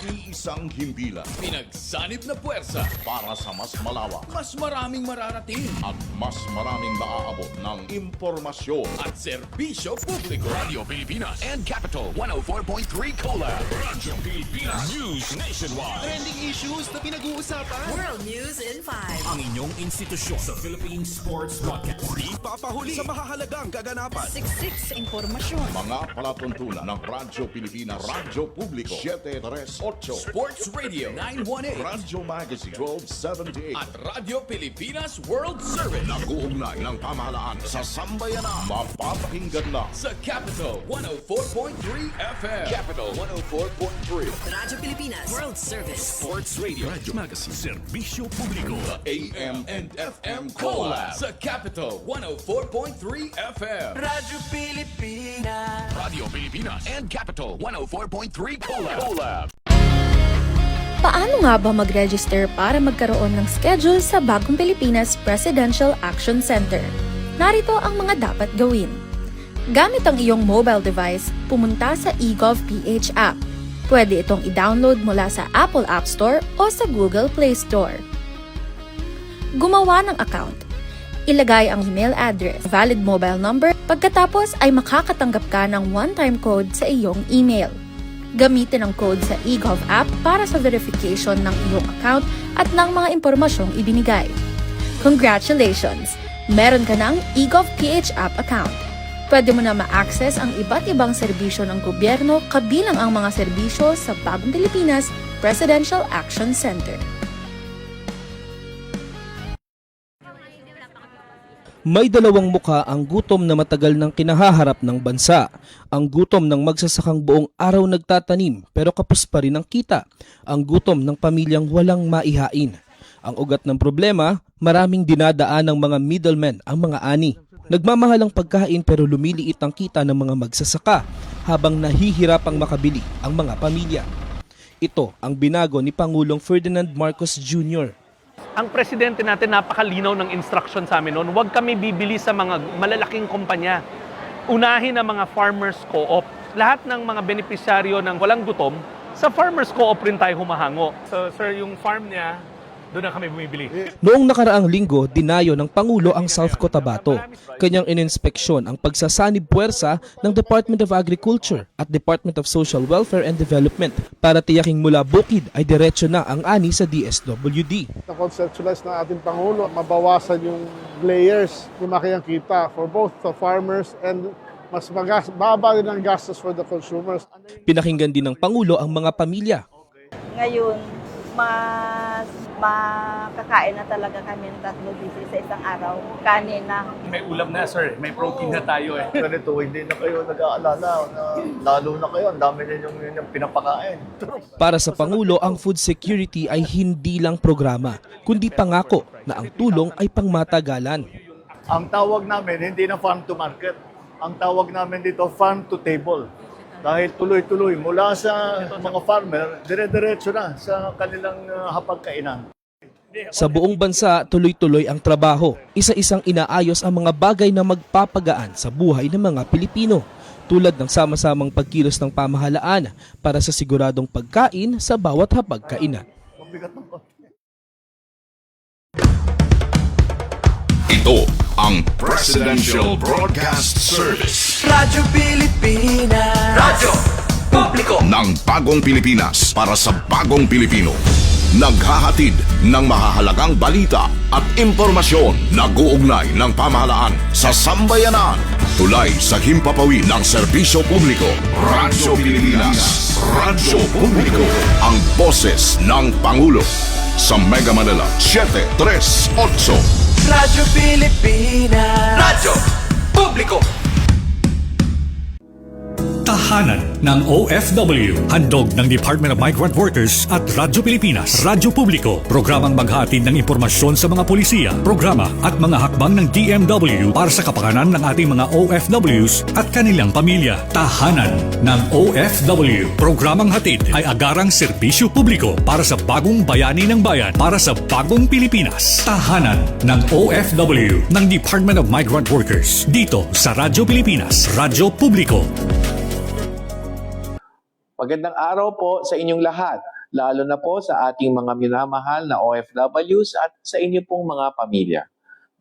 Iisang himpilan Pinagsanib na puwersa para sa mas malawak mas maraming mararating at mas maraming maaabot ng impormasyon. at serbisyo publiko. Radio Pilipinas and Capital 104.3 Collab. Radyo Pilipinas News Nationwide. Trending issues na pinag-uusapan. World News in 5. Ang inyong institusyon sa Philippine Sports Broadcast. Di papahuli sa mahahalagang kaganapan. Siksik sa impormasyon. Mga palatuntunan ng Radyo Pilipinas, Radyo Publiko, 738, Sports Radio 918 Radyo Magazine 1278. at Radio Pilipinas World Service Nag-uugnay ng pamahalaan sa sambayanan. Mapapakinggan na sa Capital 104.3 FM. Capital 104.3. Radyo Pilipinas World Service. Sports Radio. Radyo Magazine. Serbisyo Publiko. AM and FM Collab sa Capital 104.3 FM. Radio Pilipinas and Capital 104.3 Collab. Paano nga ba mag-register para magkaroon ng schedule sa Bagong Pilipinas Presidential Action Center? Narito ang mga dapat gawin. Gamit ang iyong mobile device, pumunta sa eGov.ph app. Pwede itong i-download mula sa Apple App Store o sa Google Play Store. Gumawa ng account. Ilagay ang email address, valid mobile number, pagkatapos ay makakatanggap ka ng one-time code sa iyong email. Gamitin ang code sa eGov app para sa verification ng iyong account at ng mga impormasyong ibinigay. Congratulations! Meron ka ng eGov.ph app account. Pwede mo na ma-access ang iba't ibang serbisyo ng gobyerno kabilang ang mga serbisyo sa Bagong Pilipinas Presidential Action Center. May dalawang muka ang gutom na matagal nang kinahaharap ng bansa. Ang gutom ng magsasakang buong araw nagtatanim pero kapos pa rin ang kita. Ang gutom ng pamilyang walang maihain. Ang ugat ng problema, maraming dinadaan ng mga middlemen ang mga ani. Nagmamahal ang pagkain pero lumiliit ang kita ng mga magsasaka habang nahihirapang makabili ang mga pamilya. Ito ang binago ni Pangulong Ferdinand Marcos Jr. Ang presidente natin napakalinaw ng instruction sa amin noon, huwag kami bibili sa mga malalaking kumpanya. Unahin ang mga farmers co-op. Lahat ng mga benepisyaryo ng walang gutom, sa farmers co-op rin tayo humahango. So sir, yung farm niya, doon na kami bumibili. Noong nakaraang linggo, dinayo ng Pangulo ang South Cotabato. Kanyang ininspeksyon ang pagsasanib puwersa ng Department of Agriculture at Department of Social Welfare and Development para tiyaking mula bukid ay diretso na ang ani sa DSWD. Na-conceptualize ng ating Pangulo, mabawasan yung layers, lumaki ang kita for both the farmers and mas baba din ang gastos for the consumers. Pinakinggan din ng Pangulo ang mga pamilya. Ngayon, mas makakain na talaga kami ng 3 beses sa isang araw. Kanin na. May ulam na sir, may protein na tayo eh. Ganito, hindi na kayo nag-aalala na lalo na kayo, ang dami ninyong pinapakain. Para sa Pangulo, ang food security ay hindi lang programa, kundi pangako na ang tulong ay pangmatagalan. Ang tawag namin, hindi na farm to market. Ang tawag namin dito, farm to table. Dahil tuloy-tuloy, mula sa mga farmer, dire-diretso na sa kanilang hapagkainan. Sa buong bansa, tuloy-tuloy ang trabaho. Isa-isang inaayos ang mga bagay na magpapagaan sa buhay ng mga Pilipino, tulad ng sama-samang pagkilos ng pamahalaan para sa siguradong pagkain sa bawat hapagkainan. Ito ang Presidential Broadcast Service Radyo Pilipinas. Radyo Publiko. ng Bagong Pilipinas para sa Bagong Pilipino. Naghahatid ng mahahalagang balita at impormasyon na guugnay ng pamahalaan sa sambayanan. Tulay sa himpapawid ng serbisyo publiko. Radyo Pilipinas. Radyo Publiko. Ang boses ng Pangulo. Sa Mega Manila, 738. Radyo Pilipinas. Radyo Publiko. Tahanan ng OFW. Handog ng Department of Migrant Workers at Radyo Pilipinas. Radyo Publiko. Programang maghahatid ng impormasyon sa mga polisiya, programa at mga hakbang ng DMW para sa kapakanan ng ating mga OFWs at kanilang pamilya. Tahanan ng OFW. Programang hatid ay agarang serbisyo publiko para sa bagong bayani ng bayan, para sa bagong Pilipinas. Tahanan ng OFW ng Department of Migrant Workers. Dito sa Radyo Pilipinas. Radyo Publiko. Magandang araw po sa inyong lahat, lalo na po sa ating mga minamahal na OFWs at sa inyo pong mga pamilya.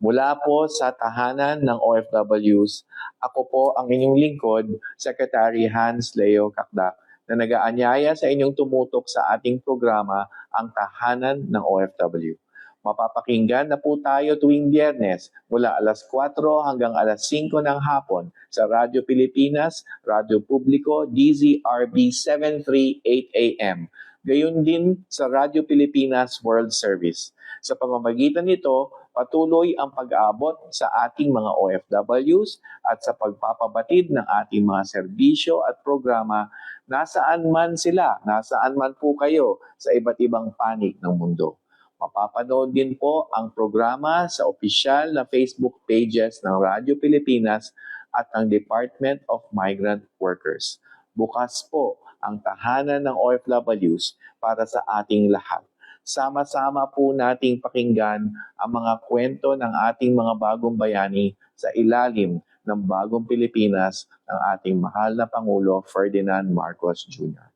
Mula po sa tahanan ng OFWs, ako po ang inyong lingkod, Secretary Hans Leo Kakdak, na nag-aanyaya sa inyong tumutok sa ating programa, ang Tahanan ng OFW. Mapapakinggan na po tayo tuwing Biyernes mula alas 4 hanggang alas 5 ng hapon sa Radyo Pilipinas, Radyo Publiko, DZRB 738 AM. Gayon din sa Radyo Pilipinas World Service. Sa pamamagitan nito, patuloy ang pag-aabot sa ating mga OFWs at sa pagpapabatid ng ating mga serbisyo at programa nasaan man sila, nasaan man po kayo sa iba't ibang panig ng mundo. Mapapanood din po ang programa sa opisyal na Facebook pages ng Radyo Pilipinas at ng Department of Migrant Workers. Bukas po ang tahanan ng OFWs para sa ating lahat. Sama-sama po nating pakinggan ang mga kwento ng ating mga bagong bayani sa ilalim ng bagong Pilipinas ng ating mahal na Pangulo Ferdinand Marcos Jr.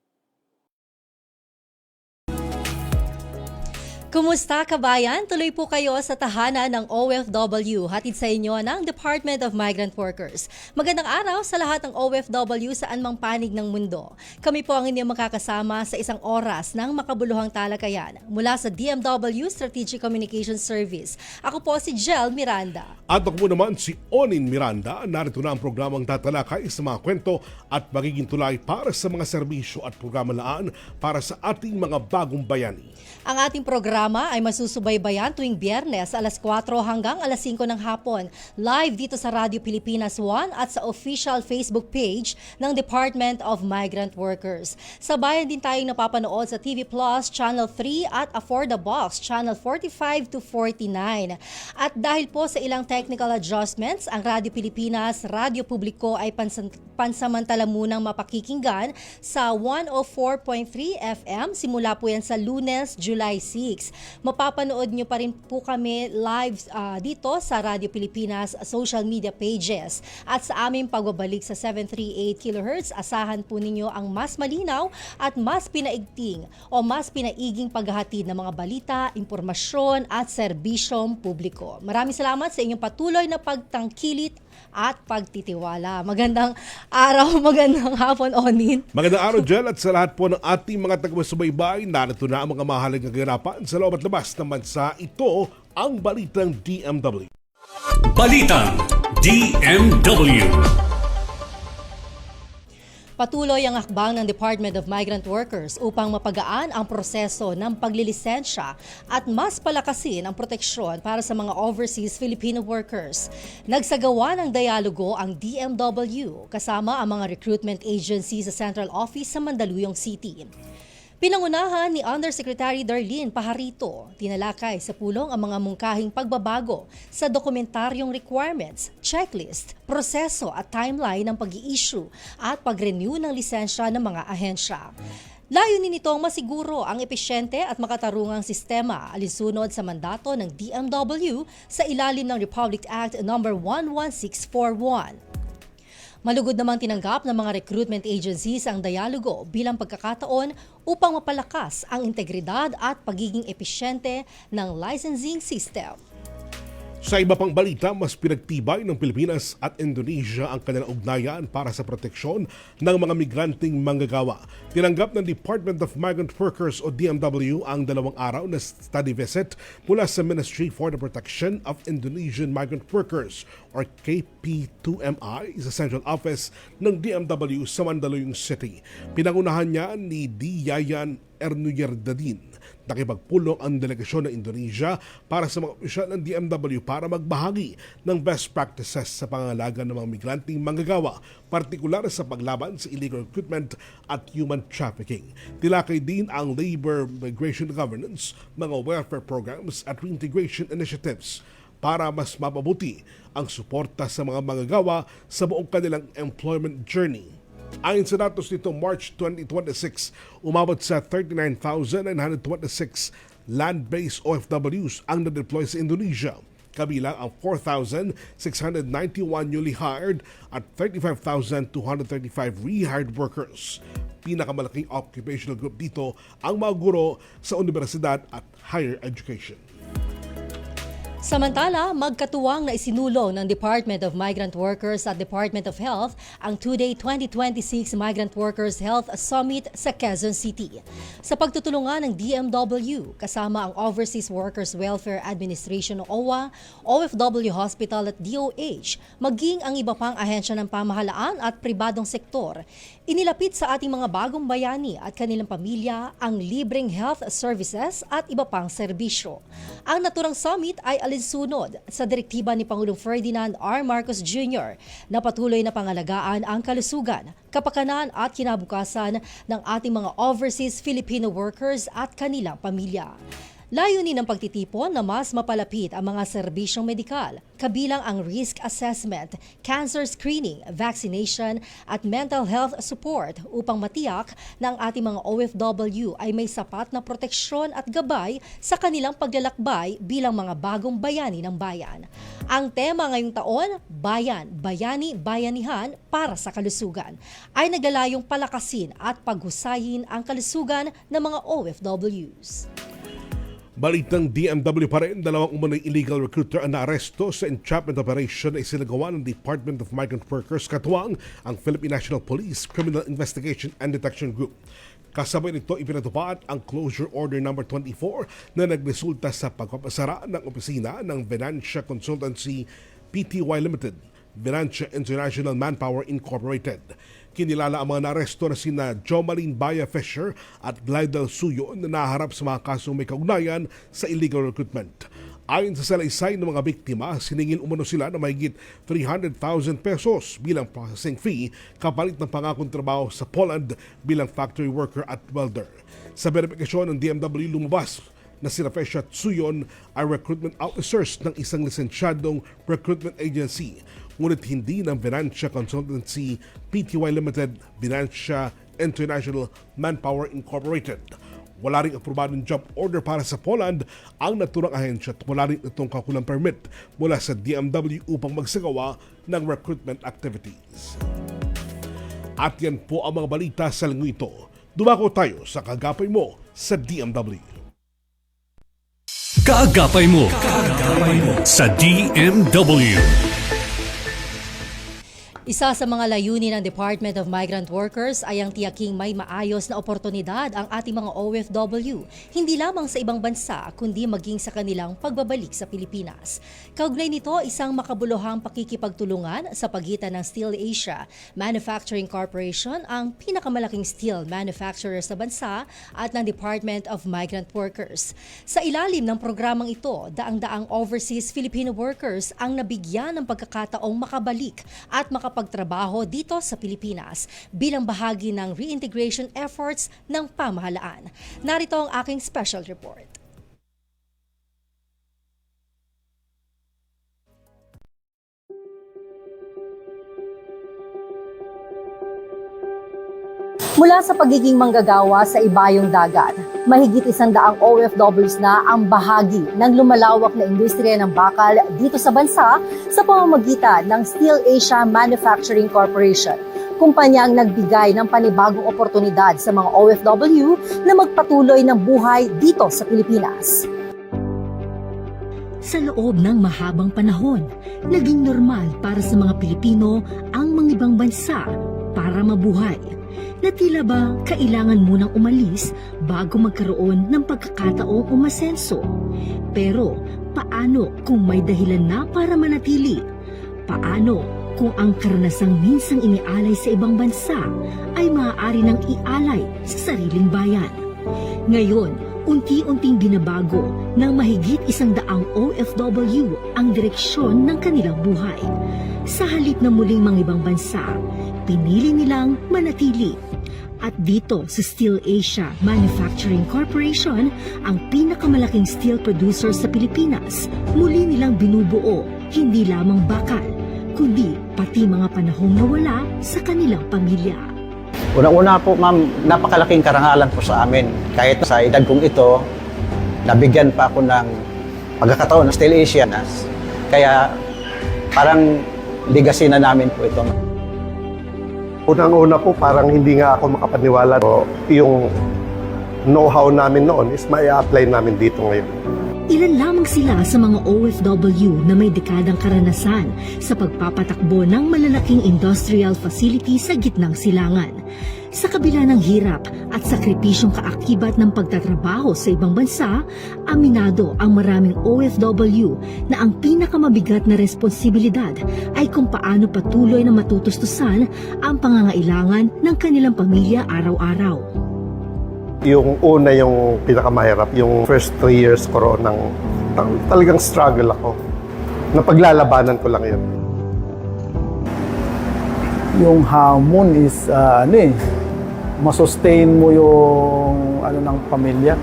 Kumusta kabayan? Tuloy po kayo sa tahanan ng OFW, hatid sa inyo ng Department of Migrant Workers. Magandang araw sa lahat ng OFW saan mang panig ng mundo. Kami po ang inyong makakasama sa isang oras ng makabuluhang talakayan mula sa DMW Strategic Communications Service. Ako po si Jel Miranda. At ako po naman si Onin Miranda. Narito na ang programang tatalakay sa mga kwento at magiging tulay para sa mga serbisyo at programalaan para sa ating mga bagong bayani. Ang ating programa ay masusubaybayan tuwing Biyernes alas 4 hanggang alas 5 ng hapon. Live dito sa Radyo Pilipinas 1 at sa official Facebook page ng Department of Migrant Workers. Sabayan din tayong napapanood sa TV Plus, Channel 3 at Affordabox, Channel 45 to 49. At dahil po sa ilang technical adjustments, ang Radyo Pilipinas, Radyo Publiko ay pansamantala munang mapakikinggan sa 104.3 FM. Simula po yan sa Lunes, July 6. Mapapanood nyo pa rin po kami live dito sa Radyo Pilipinas social media pages. At sa aming pagbabalik sa 738 kHz, asahan po ninyo ang mas malinaw at mas pinaigting o mas pinaiging paghahatid ng mga balita, impormasyon at serbisyong publiko. Maraming salamat sa inyong patuloy na pagtangkilit at pagtitiwala. Magandang araw, magandang hapon, Onin. Magandang araw, Jel, at sa lahat po ng ating mga taga-subaybay, narito na ang mga mahalagang kaganapan sa loob at labas ng bansa. Ito ang Balitang DMW. Balitang DMW. Patuloy ang hakbang ng Department of Migrant Workers upang mapagaan ang proseso ng paglilisensya at mas palakasin ang proteksyon para sa mga overseas Filipino workers. Nagsagawa ng dialogo ang DMW kasama ang mga recruitment agency sa Central Office sa Mandaluyong City. Pinangunahan ni Undersecretary Darlene Pajarito, tinalakay sa pulong ang mga mungkahing pagbabago sa dokumentaryong requirements, checklist, proseso at timeline ng pag-i-issue at pag-renew ng lisensya ng mga ahensya. Layunin nitong masiguro ang epesyente at makatarungang sistema alinsunod sa mandato ng DMW sa ilalim ng Republic Act No. 11641. Malugod namang tinanggap ng mga recruitment agencies ang dialogo bilang pagkakataon upang mapalakas ang integridad at pagiging epesyente ng licensing system. Sa iba pang balita, mas pinagtibay ng Pilipinas at Indonesia ang kanilang ugnayan para sa proteksyon ng mga migranteng manggagawa. Tinanggap ng Department of Migrant Workers o DMW ang 2 araw na study visit mula sa Ministry for the Protection of Indonesian Migrant Workers or KP2MI sa Central Office ng DMW sa Mandaluyong City. Pinangunahan niya ni D. Yayan Ernuyerdadin. Nakipagpulong ang delegasyon ng Indonesia para sa mga opisyal ng DMW para magbahagi ng best practices sa pangangalaga ng mga migranteng manggagawa, partikular sa paglaban sa illegal recruitment at human trafficking. Tilakay din ang labor migration governance, mga welfare programs at reintegration initiatives para mas mapabuti ang suporta sa mga manggagawa sa buong kanilang employment journey. Ayon sa datos nito March 2026, umabot sa 39,926 land-based OFWs ang na-deploy sa Indonesia. kabilang ang 4,691 newly hired at 35,235 rehired workers. Pinakamalaking occupational group dito ang mga guro sa universidad at higher education. Samantala, magkatuwang na isinulong ng Department of Migrant Workers at Department of Health ang 2-day 2026 Migrant Workers Health Summit sa Quezon City. Sa pagtutulungan ng DMW, kasama ang Overseas Workers Welfare Administration o OWA, OFW Hospital at DOH, maging ang iba pang ahensya ng pamahalaan at pribadong sektor, inilapit sa ating mga bagong bayani at kanilang pamilya ang libreng health services at iba pang serbisyo. Ang naturang summit ay alinsunod sa direktiba ni Pangulong Ferdinand R. Marcos Jr. na patuloy na pangalagaan ang kalusugan, kapakanan at kinabukasan ng ating mga overseas Filipino workers at kanilang pamilya. Layunin ng pagtitipon na mas mapalapit ang mga serbisyong medikal, kabilang ang risk assessment, cancer screening, vaccination at mental health support upang matiyak na ang ating mga OFW ay may sapat na proteksyon at gabay sa kanilang paglalakbay bilang mga bagong bayani ng bayan. Ang tema ngayong taon, Bayan, Bayani, Bayanihan para sa kalusugan, ay naglalayong palakasin at paghusayin ang kalusugan ng mga OFWs. Balitang DMW pa rin, dalawang umunay illegal recruiter ang naaresto sa entrapment operation na isinagawa ng Department of Migrant Workers katuwang ang Philippine National Police Criminal Investigation and Detection Group. Kasabay nito ipinatupad ang Closure Order No. 24 na nagresulta sa pagpapasara ng opisina ng Venancia Consultancy Pty Limited, Venancia International Manpower Incorporated. Kinilala ang mga naresto na sina Jomaline Baya Fisher at Glidel Suyo na naharap sa mga kasong may kaugnayan sa illegal recruitment. Ayon sa salaysay ng mga biktima, siningil umano sila na mahigit 300,000 pesos bilang processing fee kapalit ng pangakong trabaho sa Poland bilang factory worker at welder. Sa verifikasyon ng DMW, lumabas na sila Fisher at Suyon ay recruitment officers ng isang lisensyadong recruitment agency, ngunit hindi ng Venancia Consultancy Pty Limited, Venancia International Manpower Incorporated. Wala ring aprobadong job order para sa Poland ang naturang ahensya at wala rin itong kakulang permit mula sa DMW upang magsagawa ng recruitment activities. At yan po ang mga balita sa linggo ito. Dumako tayo sa Kaagapay Mo sa DMW. Kaagapay mo sa DMW. Isa sa mga layunin ng Department of Migrant Workers ay ang tiyaking may maayos na oportunidad ang ating mga OFW, hindi lamang sa ibang bansa kundi maging sa kanilang pagbabalik sa Pilipinas. Kaugnay nito, isang makabuluhang pakikipagtulungan sa pagitan ng Steel Asia Manufacturing Corporation, ang pinakamalaking steel manufacturer sa bansa, at ng Department of Migrant Workers. Sa ilalim ng programang ito, daang-daang overseas Filipino workers ang nabigyan ng pagkakataong makabalik at makapagtrabaho dito sa Pilipinas bilang bahagi ng reintegration efforts ng pamahalaan. Narito ang aking special report. Mula sa pagiging manggagawa sa ibayong dagat, mahigit 100 OFWs na ang bahagi ng lumalawak na industriya ng bakal dito sa bansa sa pamamagitan ng Steel Asia Manufacturing Corporation, kumpanyang nagbigay ng panibagong oportunidad sa mga OFW na magpatuloy ng buhay dito sa Pilipinas. Sa loob ng mahabang panahon, naging normal para sa mga Pilipino ang mangibang bansa para mabuhay. Na tila ba kailangan munang umalis bago magkaroon ng pagkakataong umasenso? Pero paano kung may dahilan na para manatili? Paano kung ang karanasang minsang inialay sa ibang bansa ay maaari nang ialay sa sariling bayan? Ngayon, unti-unting binabago ng mahigit 100 OFW ang direksyon ng kanilang buhay. Sa halip na muling mangibang bansa, pinili nilang manatili. At dito sa Steel Asia Manufacturing Corporation, ang pinakamalaking steel producer sa Pilipinas, muli nilang binubuo hindi lamang bakal, kundi pati mga panahong nawala sa kanilang pamilya. Unang-una po ma'am, napakalaking karangalan po sa amin. Kahit sa edad kong ito, nabigyan pa ako ng pagkakataon ng Steel Asia na Kaya parang legacy na namin po ito. Unang-una po, parang hindi nga ako makapaniwala. Yung know-how namin noon is mai-apply namin dito ngayon. Ilan lamang sila sa mga OFW na may dekadang karanasan sa pagpapatakbo ng malalaking industrial facility sa gitnang silangan. Sa kabila ng hirap at sakripisyong kaakibat ng pagtatrabaho sa ibang bansa, aminado ang maraming OFW na ang pinakamabigat na responsibilidad ay kung paano patuloy na matutustusan ang pangangailangan ng kanilang pamilya araw-araw. Yung una, yung pinakamahirap, yung first 3 years ko roon talagang struggle ako. Napaglalabanan ko lang yun. Yung hamon is masustain mo yung ng pamilya.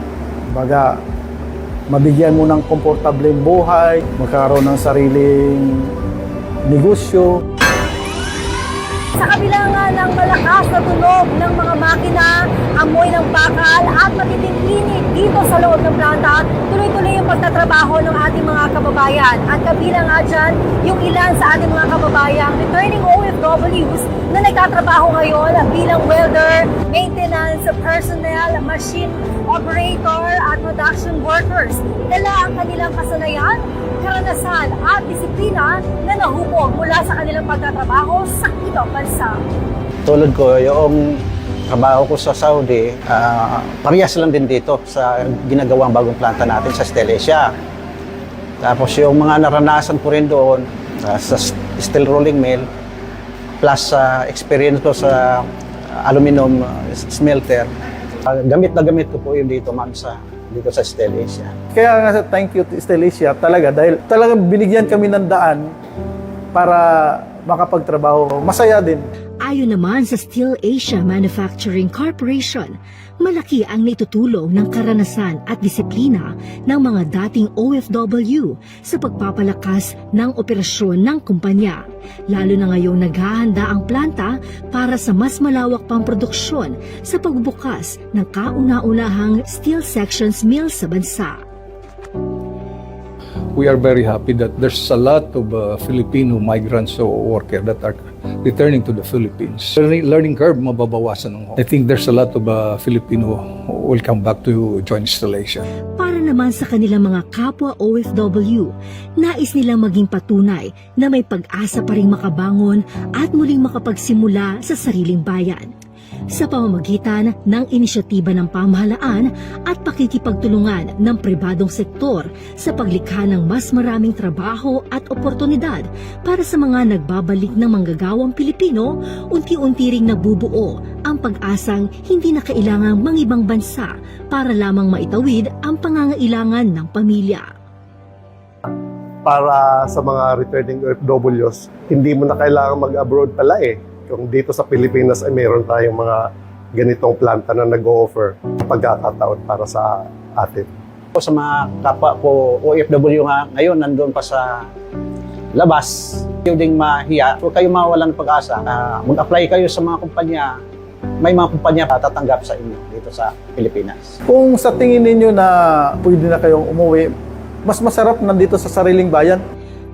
Baga, mabigyan mo ng komportableng buhay, magkaroon ng sariling negosyo. Sa kabila nga ng malakas na tunog ng mga makina, amoy ng bakal at matinding init dito sa loob ng planta, tuloy-tuloy yung pagtatrabaho ng ating mga kababayan. At kabilang nga dyan, yung ilan sa ating mga kababayang returning OFWs na nagtatrabaho ngayon bilang welder, maintenance personnel, machine operator at production workers. Dala ang kanilang kasanayan, karanasan at disiplina na nahubog mula sa kanilang pagtatrabaho sa ibang bansa. Tulad ko, yung trabaho ko sa Saudi, parehas lang din dito sa ginagawang bagong planta natin sa Stelesia. Tapos yung mga naranasan ko rin doon sa steel rolling mill, plus experience ko sa aluminum smelter, gamit na gamit ko po yun dito, ma'am, dito sa Stelesia. Kaya nga thank you to Stelesia talaga dahil talagang binigyan kami ng daan para makapagtrabaho. Masaya din. Ayon naman sa Steel Asia Manufacturing Corporation, malaki ang naitutulong ng karanasan at disiplina ng mga dating OFW sa pagpapalakas ng operasyon ng kumpanya. Lalo na ngayong naghahanda ang planta para sa mas malawak pang produksyon sa pagbubukas ng kauna-unahang steel sections mill sa bansa. We are very happy that there's a lot of Filipino migrants or workers that are returning to the Philippines. Learning curve mababawasan. I think there's a lot of Filipino who will come back to join installation. Para naman sa kanilang mga kapwa OFW, nais nilang maging patunay na may pag-asa pa ring makabangon at muling makapagsimula sa sariling bayan. Sa pamamagitan ng inisyatiba ng pamahalaan at pakikipagtulungan ng pribadong sektor sa paglikha ng mas maraming trabaho at oportunidad para sa mga nagbabalik ng manggagawang Pilipino, unti-unti ring nabubuo ang pag-asang hindi na kailangang mangibang bansa para lamang maitawid ang pangangailangan ng pamilya. Para sa mga returning OFWs, hindi mo na kailangan mag-abroad pala eh. Kung dito sa Pilipinas ay meron tayong mga ganitong planta na nag-o-offer pagkakataon para sa atin. Sa mga kapwa po OFW nga ngayon nandun pa sa labas, yung ding mahiya, huwag kayo mawalan ng pag-asa. Mag-apply kayo sa mga kumpanya, may mga kumpanya tatanggap sa inyo dito sa Pilipinas. Kung sa tingin ninyo na pwede na kayong umuwi, mas masarap nandito sa sariling bayan.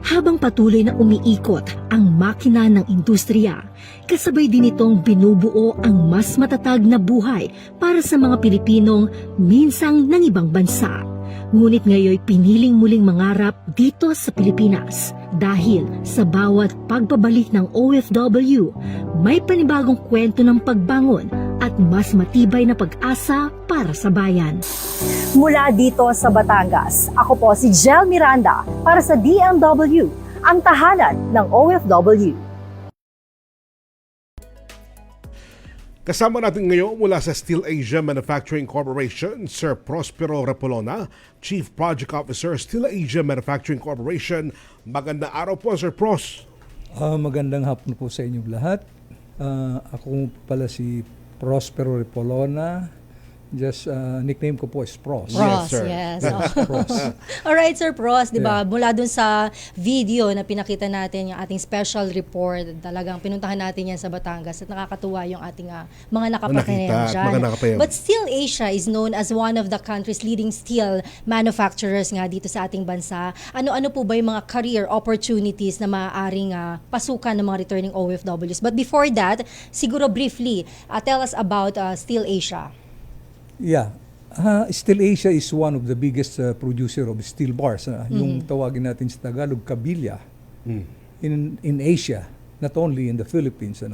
Habang patuloy na umiikot ang makina ng industriya, kasabay din itong binubuo ang mas matatag na buhay para sa mga Pilipinong minsang ng ibang bansa. Ngunit ngayoy piniling muling mangarap dito sa Pilipinas dahil sa bawat pagbabalik ng OFW, may panibagong kwento ng pagbangon at mas matibay na pag-asa para sa bayan. Mula dito sa Batangas, ako po si Jel Miranda para sa DMW, ang tahanan ng OFW. Kasama natin ngayon mula sa Steel Asia Manufacturing Corporation, Sir Prospero Repolona, Chief Project Officer, Steel Asia Manufacturing Corporation. Magandang araw po, Sir Pros. Magandang hapon po sa inyong lahat. Ako pala si Prospero Repolona, Just nickname ko po is Pros. Pros, yes. Pros. Alright, Sir Pros, di ba? Yeah. Mula dun sa video na pinakita natin, yung ating special report, talagang pinuntahan natin yan sa Batangas at nakakatuwa yung ating mga nakapakinig dyan. But Steel Asia is known as one of the country's leading steel manufacturers nga dito sa ating bansa. Ano-ano po ba yung mga career opportunities na maaaring pasukan ng mga returning OFWs? But before that, siguro briefly, tell us about Steel Asia. Yeah. Steel Asia is one of the biggest producer of steel bars. Yung tawagin natin sa Tagalog, kabilya. In Asia, not only in the Philippines.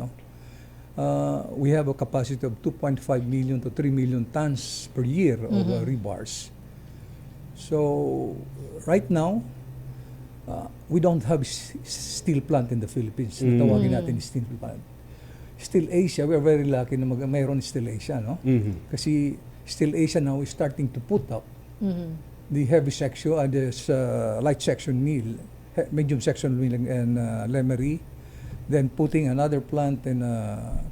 We have a capacity of 2.5 million to 3 million tons per year of rebars. So, right now, we don't have steel plant in the Philippines. Tawagin natin steel plant. Steel Asia, we are very lucky na mayroon Steel Asia, no? Kasi Steel Asia now is starting to put up the heavy section and the light section mill, medium section mill in Lemery, then putting another plant in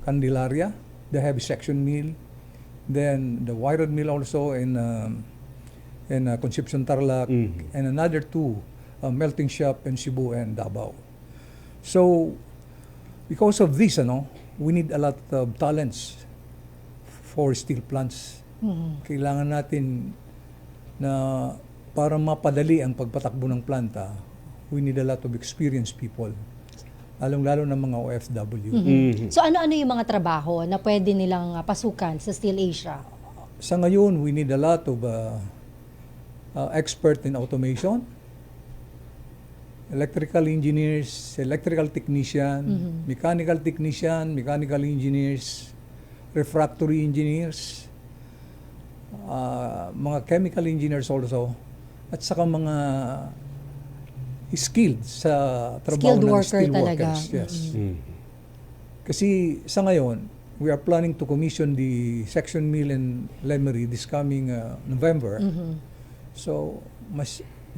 Candelaria, the heavy section mill, then the wire rod mill also in Concepcion Tarlac, and another 2 melting shop in Cebu and Davao. So, because of this, we need a lot of talents for steel plants. Kailangan natin na para mapadali ang pagpatakbo ng planta, we need a lot of experienced people. Lalong-lalo ng mga OFW. So ano-ano yung mga trabaho na pwede nilang pasukan sa Steel Asia? Sa ngayon, we need a lot of expert in automation, electrical engineers, electrical technician, mechanical technician, mechanical engineers, refractory engineers, mga chemical engineers also, at saka mga skilled sa trabaho ng steel workers. Yes. Kasi sa ngayon, we are planning to commission the section mill in Lemery this coming November. So,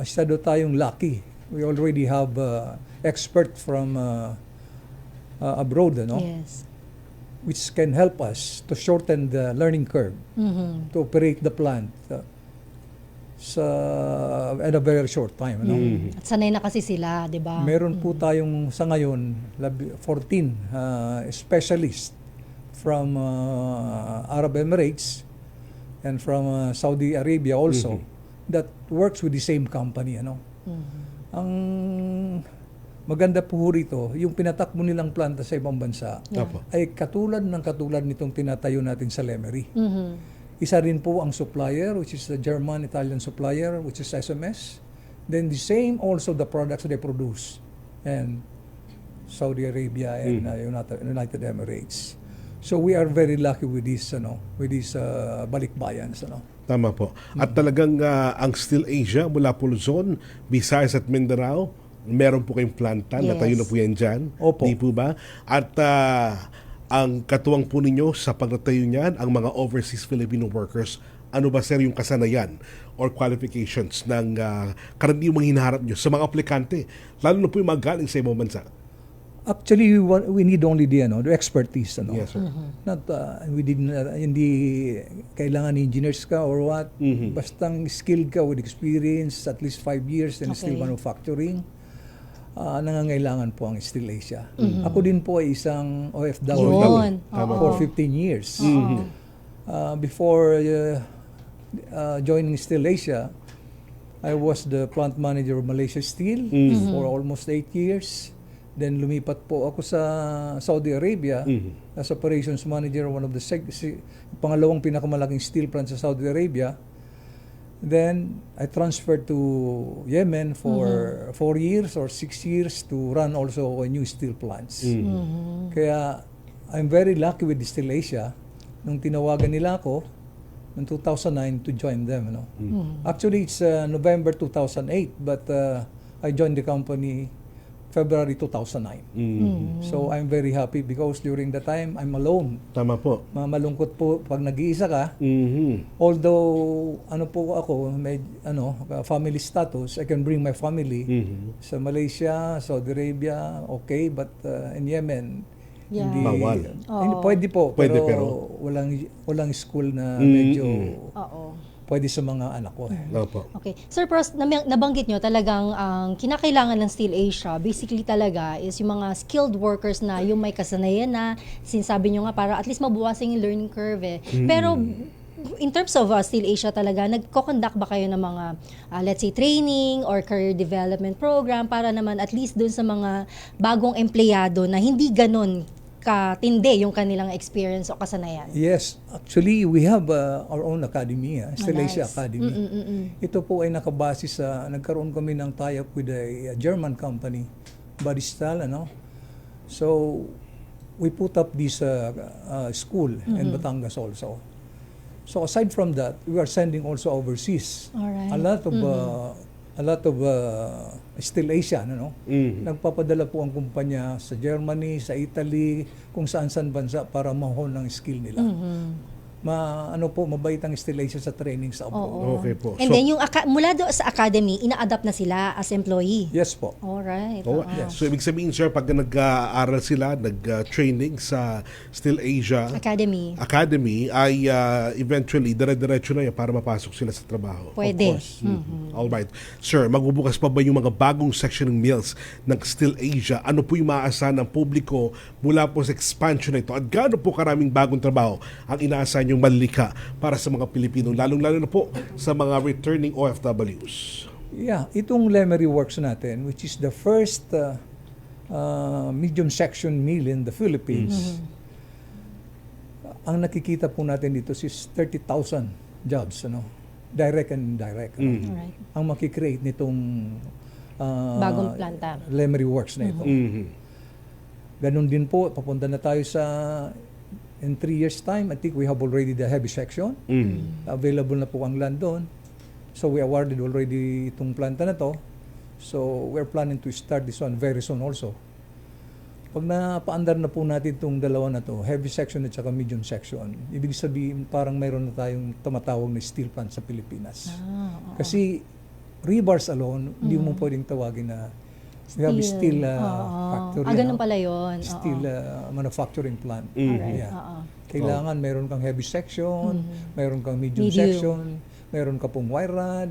masyado tayong lucky. We already have expert from abroad, Yes. which can help us to shorten the learning curve to operate the plant at a very short time. At sanay na kasi sila, di ba? Meron po tayong sa ngayon 14 specialists from Arab Emirates and from Saudi Arabia also that works with the same company. Ang maganda po rito, yung pinatakbo nilang planta sa ibang bansa ay katulad nitong tinatayo natin sa Lemery. Isa rin po ang supplier, which is the German-Italian supplier, which is SMS. Then the same also the products they produce in Saudi Arabia and United Emirates. So we are very lucky with this, balikbayans. Tama po. At talagang ang Steel Asia mula po Luzon, Visayas at Mindanao, meron po kayong planta, natayo na po yan dyan. Opo. Di po ba? At ang katuwang po ninyo sa pagtatayo niyan, ang mga overseas Filipino workers, ano ba sir yung kasanayan or qualifications ng karaniwang hinaharap nyo sa mga aplikante, lalo na po yung mga galing sa ibang bansa? Actually, we need only the expertise. Yes, sir. Not, hindi kailangan engineers ka or what. Bastang skilled ka with experience, at least 5 years in steel manufacturing. Nangangailangan po ang Steel Asia. Ako din po ay isang OFW for 15 years. Before joining Steel Asia, I was the plant manager of Malaysia Steel for almost 8 years. Then lumipat po ako sa Saudi Arabia as operations manager, one of the pangalawang pinakamalaking steel plant sa Saudi Arabia. Then I transferred to Yemen for 4 years or 6 years to run also a new steel plants. Kaya I'm very lucky with the Steel Asia. Nung tinawagan nila ako noong 2009 to join them. Actually, it's November 2008, but I joined the company February 2009. So I'm very happy because during the time I'm alone. Tama po. Malungkot po pag nag-iisa ka. Although po ako may family status, I can bring my family sa Malaysia, Saudi Arabia, okay, but in Yemen Yeah. Hindi, Bawal. Hindi, pwede po, Pwede, pero walang school na medyo Oo. pwede sa mga anak ko. Opo. Okay. Sir Pros, nabanggit nyo talagang ang kinakailangan ng Steel Asia, basically talaga is yung mga skilled workers na yung may kasanayan na, sinasabi nyo nga para at least mabawasan yung learning curve eh. Pero in terms of Steel Asia talaga, nagko-conduct ba kayo ng mga, let's say, training or career development program para naman at least dun sa mga bagong empleyado na hindi ganun katindi yung kanilang experience o kasanayan? Yes, actually we have our own academy, Steel nice. Asia Academy. Ito po ay nakabase sa, nagkaroon kami ng tie-up with a German company, Baristal, So, we put up this school in Batangas also. So aside from that, we are sending also overseas. Alright. A lot of Steel Asia, Nagpapadala po ang kumpanya sa Germany, sa Italy, kung saan-saan bansa para mahon ng skill nila. Mabait ang Steel Asia sa training sa abroad. Oo. Okay po. And then yung mula doon sa academy, ina-adapt na sila as employee. Yes po. Alright. Oh, so ibig sabihin sir, pag nag-aaral sila, nag-training sa Steel Asia Academy ay eventually dire-diretso na yan para mapasok sila sa trabaho. Pwede. Alright. Sir, magbubukas pa ba yung mga bagong sectioning mills ng Steel Asia? Ano po yung maaasahan ng publiko mula po sa expansion na ito? At gaano po karaming bagong trabaho ang inaasahan yung malika para sa mga Pilipino, lalong-lalo na po sa mga returning OFWs? Yeah, itong Lemery Works natin, which is the first medium section mill in the Philippines, ang nakikita po natin dito is 30,000 jobs, direct and indirect. Alright. Ang makikreate nitong Bagong planta. Lemery Works na ito. Ganon din po, papunta na tayo sa in 3 years time, I think we have already the heavy section. Available na po ang land doon. So we awarded already itong planta na to. So we're planning to start this one very soon also. Pag napaandar na po natin itong dalawa na to, heavy section at saka medium section, ibig sabihin parang mayroon na tayong tumatawag na steel plant sa Pilipinas. Kasi rebars alone, hindi mo pwedeng tawagin na we have steel factory. Ganun pala yun. Steel manufacturing plant. Alright. Yeah. Kailangan mayroon kang heavy section, mayroon kang medium section, mayroon ka pong wire rod.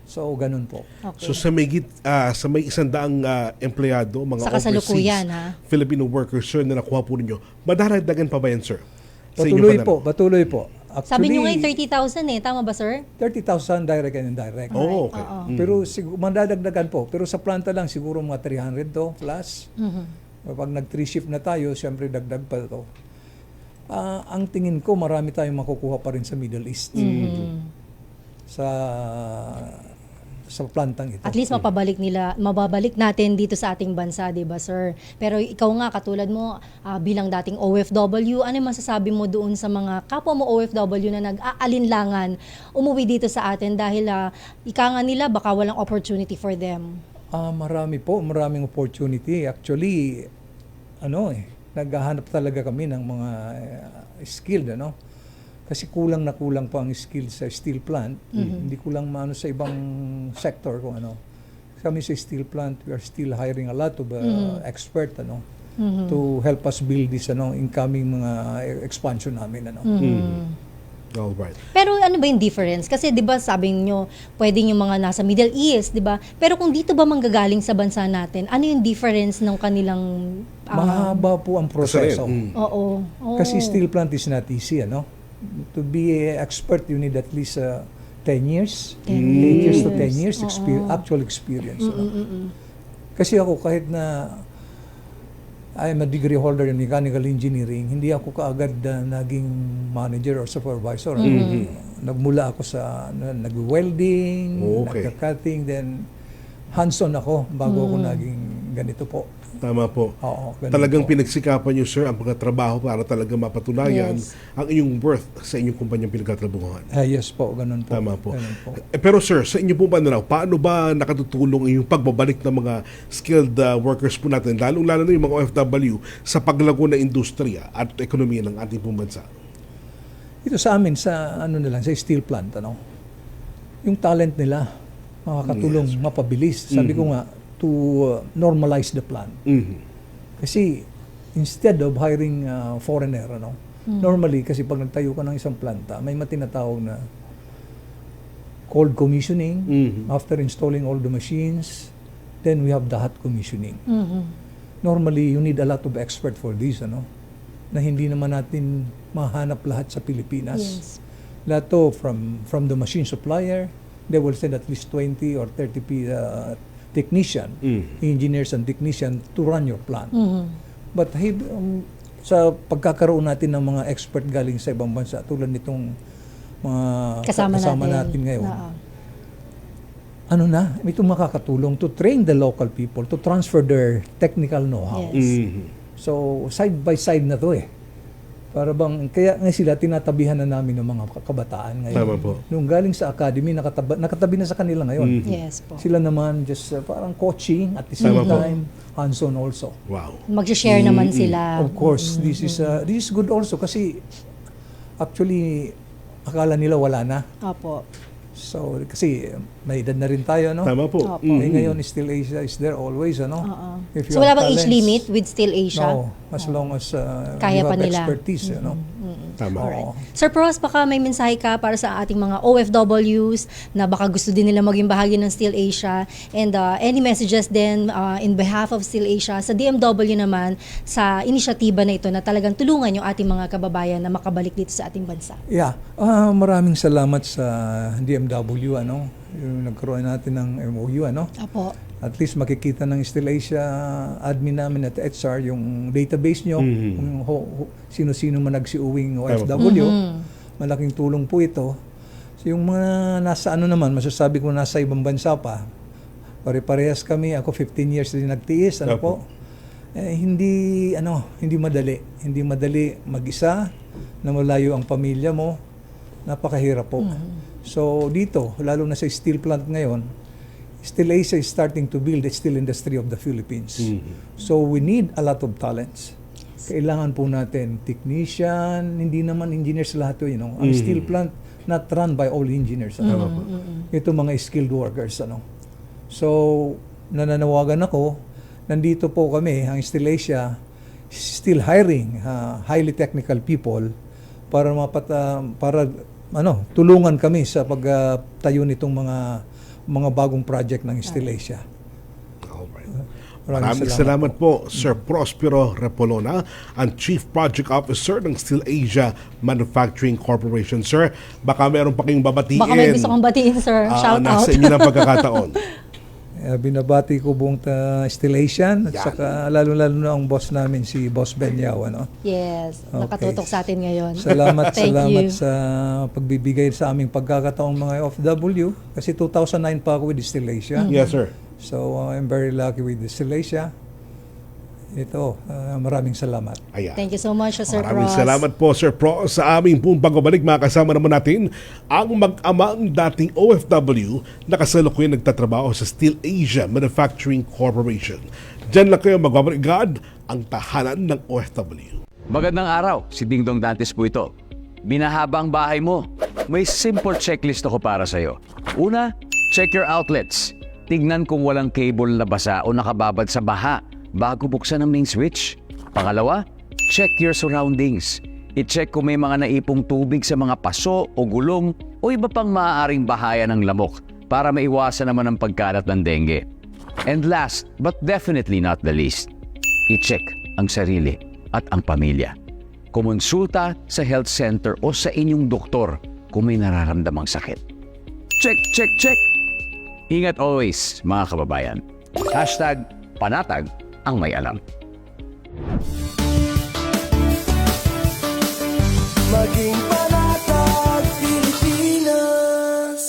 So, ganun po. Okay. So, sa may 100 empleyado, mga sa kasalukuyan, overseas Filipino workers, sir, na nakuha po ninyo, madaragan pa ba yan, sir? Patuloy po. Sabi Actually, nyo ngayon 30,000 tama ba, sir? 30,000 direct and indirect. Oh, okay. Pero madadagdagan po. Pero sa planta lang siguro mga 300 to plus. Pag nag-3 shift na tayo, siyempre dagdag pa to. Ang tingin ko, marami tayong makukuha pa rin sa Middle East. Sa plantang ito. At least mababalik natin dito sa ating bansa, 'di ba, sir? Pero ikaw nga katulad mo bilang dating OFW, ano masasabi mo doon sa mga kapwa mo OFW na nag-aalinlangan umuwi dito sa atin dahil ika nga nila baka walang opportunity for them? Maraming opportunity. Actually, naghahanap talaga kami ng mga skilled, Kasi kulang pa ang skill sa steel plant. Hindi kulang maano sa ibang sector kung ano. Kami sa steel plant, we are still hiring a lot of expert to help us build this incoming mga expansion namin. Alright. Pero ano ba yung difference? Kasi 'di ba sabi niyo, pwedeng yung mga nasa Middle East, 'di ba? Pero kung dito ba manggagaling sa bansa natin, ano yung difference ng kanilang mahaba po ang proseso. Oo. Kasi steel plant is not easy, To be an expert, you need at least 10 years. 8 years to 10 years actual experience. Kasi ako kahit na I am a degree holder in mechanical engineering, hindi ako kaagad naging manager or supervisor. Nagmula ako sa nag-welding, nag-cutting, then hands-on ako bago ako naging ganito po. Tama po. Oo, talagang pinagsikapan niyo, sir, ang mga trabaho para talaga mapatunayan ang inyong worth sa inyong kumpanyang pinagtatrabahuhan. Yes po, ganun po. Tama po. Ganun po. Pero sir, sa inyo po ba paano ba nakatutulong yung pagbabalik ng mga skilled workers po natin, lalong-lalo na yung mga OFW, sa paglago ng industriya at ekonomiya ng ating bansa? Ito sa amin, sa sa steel plant, yung talent nila, makakatulong mapabilis. Sabi ko nga, to normalize the plant. Kasi instead of hiring foreigner, normally, kasi pag nagtayo ka ng isang planta, may matinatawag na cold commissioning. After installing all the machines, then we have the hot commissioning. Normally, you need a lot of expert for this, na hindi naman natin mahanap lahat sa Pilipinas. Yes. Lahat to, from the machine supplier, they will send at least 20 or 30 technician, engineers and technician to run your plant. But sa pagkakaroon natin ng mga expert galing sa ibang bansa, tulad nitong mga kasama natin ngayon, itong makakatulong to train the local people, to transfer their technical know-how. Yes. So, side by side na to Para bang, kaya nga sila tinatabihan na namin ng mga kabataan ngayon. Tama po. Nung galing sa academy, nakatabi na sa kanila ngayon. Yes po. Sila naman just parang coaching at the same time, hands-on also. Wow. Mag-share naman sila. Of course, this is good also kasi actually, akala nila wala na. Opo. So, kasi may edad na rin tayo, Tama po. Opo. Ngayon, Still Asia is there always, If you So wala have bang age talents, limit with Still Asia? No, as long as Kaya you pa have nila. expertise, Tama. Alright. Sir Pros, baka may mensahe ka para sa ating mga OFWs na baka gusto din nila maging bahagi ng Still Asia, and any messages din in behalf of Still Asia sa DMW naman sa inisyatiba na ito na talagang tulungan yung ating mga kababayan na makabalik dito sa ating bansa. Yeah, maraming salamat sa DMW, yung nagkaroon natin ng MOU, Apo. At least makikita ng Still Asia admin namin at HR yung database nyo, kung sino-sino man nagsiuwing OFW. Malaking tulong po ito. So yung mga nasa masasabi ko nasa ibang bansa pa, pare-parehas kami, ako 15 years din nagtiis, hindi madali. Hindi madali mag-isa, na malayo ang pamilya mo, napakahirap po. So dito, lalo na sa steel plant ngayon, Still Asia is starting to build the steel industry of the Philippines. So we need a lot of talents. Kailangan po natin technician, hindi naman engineers lahat yun. Ang steel plant not run by all engineers. Ito mga skilled workers. So nananawagan ako, nandito po kami, ang Still Asia, still hiring highly technical people para tulungan kami sa pagtayo nitong mga bagong project ng Still Asia. Maraming salamat po, Sir Prospero Repolona, ang Chief Project Officer ng Still Asia Manufacturing Corporation. Sir, baka meron pa kayong babatiin. Baka may gusto kong batiin, sir. Shout out. Nasa inyo ng pagkakataon. Binabati ko buong Still Asian at saka lalo-lalo na ang boss namin, si Boss Ben Yao. Yes, nakatutok sa atin ngayon. Salamat you. sa pagbibigay sa aming pagkakataong mga OFW. Kasi 2009 pa ako with Still Asia. Yes, sir. So, I'm very lucky with Still Asia. Ito, maraming salamat. Ayan. Thank you so much, Sir Maraming Pros. salamat po, Sir Pros. Sa aming pong pagbabalik, makasama naman natin ang mag-amang dating OFW na kasalukuyan nagtatrabaho sa Still Asia Manufacturing Corporation. Diyan lang kayo magbabarigad ang tahanan ng OFW. Magandang araw, si Dingdong Dantes po ito. Binahaba ang bahay mo. May simple checklist ako para sa'yo. Una, check your outlets. Tignan kung walang cable na basa o nakababad sa baha bago buksan ang main switch. Pangalawa, check your surroundings. I-check kung may mga naipong tubig sa mga paso o gulong o iba pang maaaring bahaya ng lamok para maiwasan naman ang pagkalat ng dengue. And last, but definitely not the least, i-check ang sarili at ang pamilya. Kumonsulta sa health center o sa inyong doktor kung may nararamdamang sakit. Check, check, check! Ingat always, mga kababayan. #panatag ang may alam. Maging panatag Pilipinas.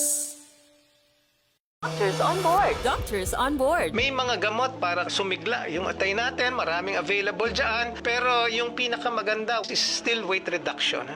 Doctors on board. Doctors on board. May mga gamot para sumigla yung atay natin, maraming available dyan. Pero yung pinakamaganda is still weight reduction.